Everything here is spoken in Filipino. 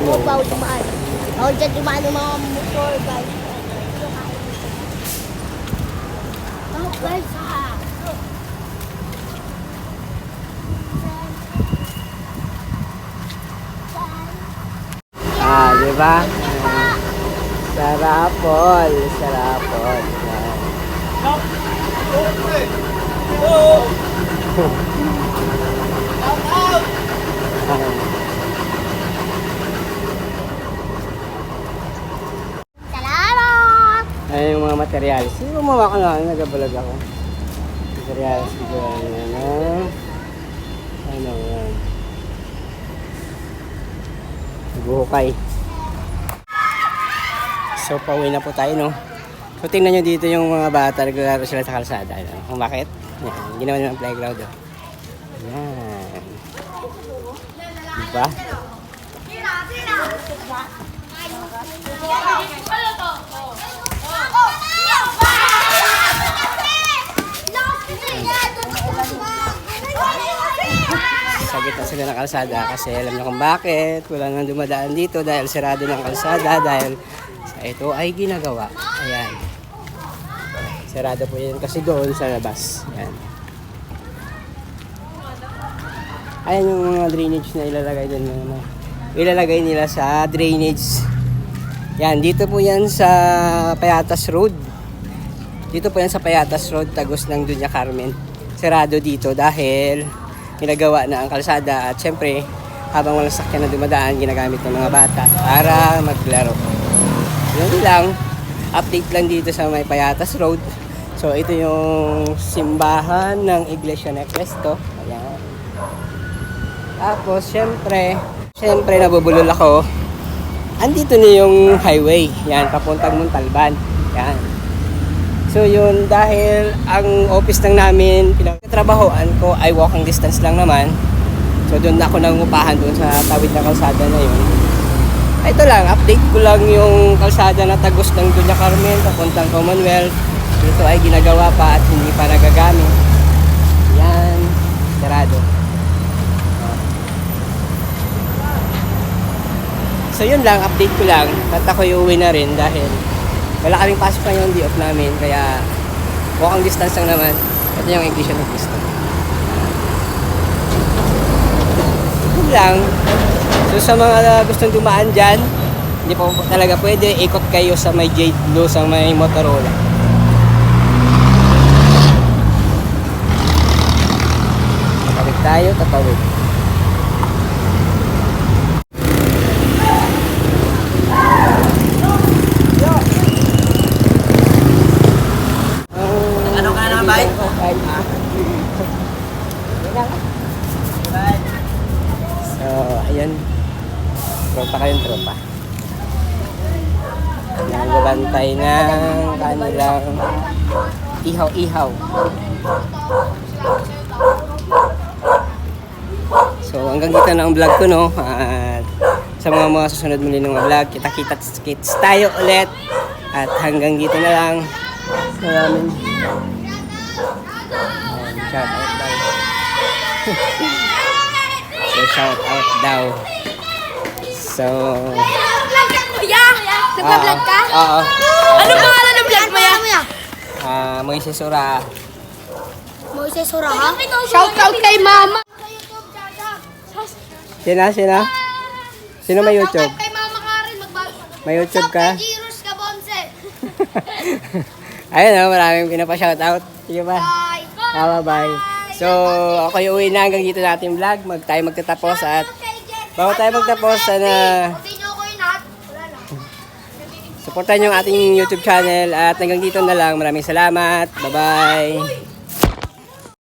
Huwag bawal dumaan. Bawal dyan dumaan ng mga motor, guys. Oh, guys, ha. Di ba? Sarapol. Sarapol. Yan. Salamat! Ayan yung mga materials. Gumawa ko na, nagabalag ako. Materials. Ano yan? Naghuhukay. So, pauwi na po tayo, no? So, tingnan nyo dito yung mga bata. Naglalaro sila sa kalsada. No? Kung bakit? Yan. Ginawa nila ng playground, oh. Yan. Diba? Sa gitna sila ng kalsada kasi alam niyo kung bakit. Wala nang dumadaan dito dahil sirado ng kalsada dahil ito ay ginagawa. Ayan. Sarado po yan kasi doon sa labas. Ayan. Ayan yung mga drainage na ilalagay din. Ilalagay nila sa drainage. Yan, dito po yan sa Payatas Road. Dito po yan sa Payatas Road, tagos ng Dunya Carmen. Sarado dito dahil ginagawa na ang kalsada at syempre habang walang sakyan na dumadaan, ginagamit ng mga bata para maglaro. Yun lang, update lang dito sa may Payatas Road. So ito yung simbahan ng Iglesia ni Cristo. Ayan. Tapos syempre nabubulol ako. Andito na yung highway. Yan, papuntang Montalban. Yan. So yun, dahil ang office lang namin, pinagtatrabahoan ko ay walking distance lang naman. So doon ako nangungupahan doon sa tawid ng kalsada na yun. Ito lang, update ko lang yung kalsada na tagos ng Dunya Carmen papuntang Commonwealth. Ito ay ginagawa pa at hindi pa nagagamit. Yan, sarado. So yun lang, update ko lang. At ako uuwi na rin dahil wala kaming pasok na yung day off namin. Kaya walking distance lang naman. Ito yung Iglesia ni Cristo. Yun lang. So sa mga gustong dumaan dyan, hindi po talaga pwede. Ikot kayo sa may Jade Blue, sa may Motorola. Tatawid tayo, tatawid. Ano ka na, bay? So, ayan. Tropa kayong tropa. Nagbabantay ng kanilang ihaw-ihaw. So, hanggang dito na ang vlog ko, no? At sa mga susunod muli ng mga vlog, kita-kits tayo ulit. At hanggang dito na lang. Maraming shout out daw. So, shout out daw. So, Kuya! Nagpa-vlog ka? Oo. Ano pangalan ng vlog mo yan? Moises Ura. Moises Ura, ha? Shout out kay mama! Sino? Sino may YouTube? Kay mama Karen, May YouTube ka? Giros Gabonse! Ayun, maraming pinapa-shoutout. Sige ba? Bye! Bye. So, ako yung uwi na hanggang dito sa ating vlog. Tayo magtatapos at bago tayo magtapos, sana Hindi nyo ko yun, ha? Wala na. supportan yung ating YouTube channel at hanggang dito na lang. Maraming salamat. Bye-bye.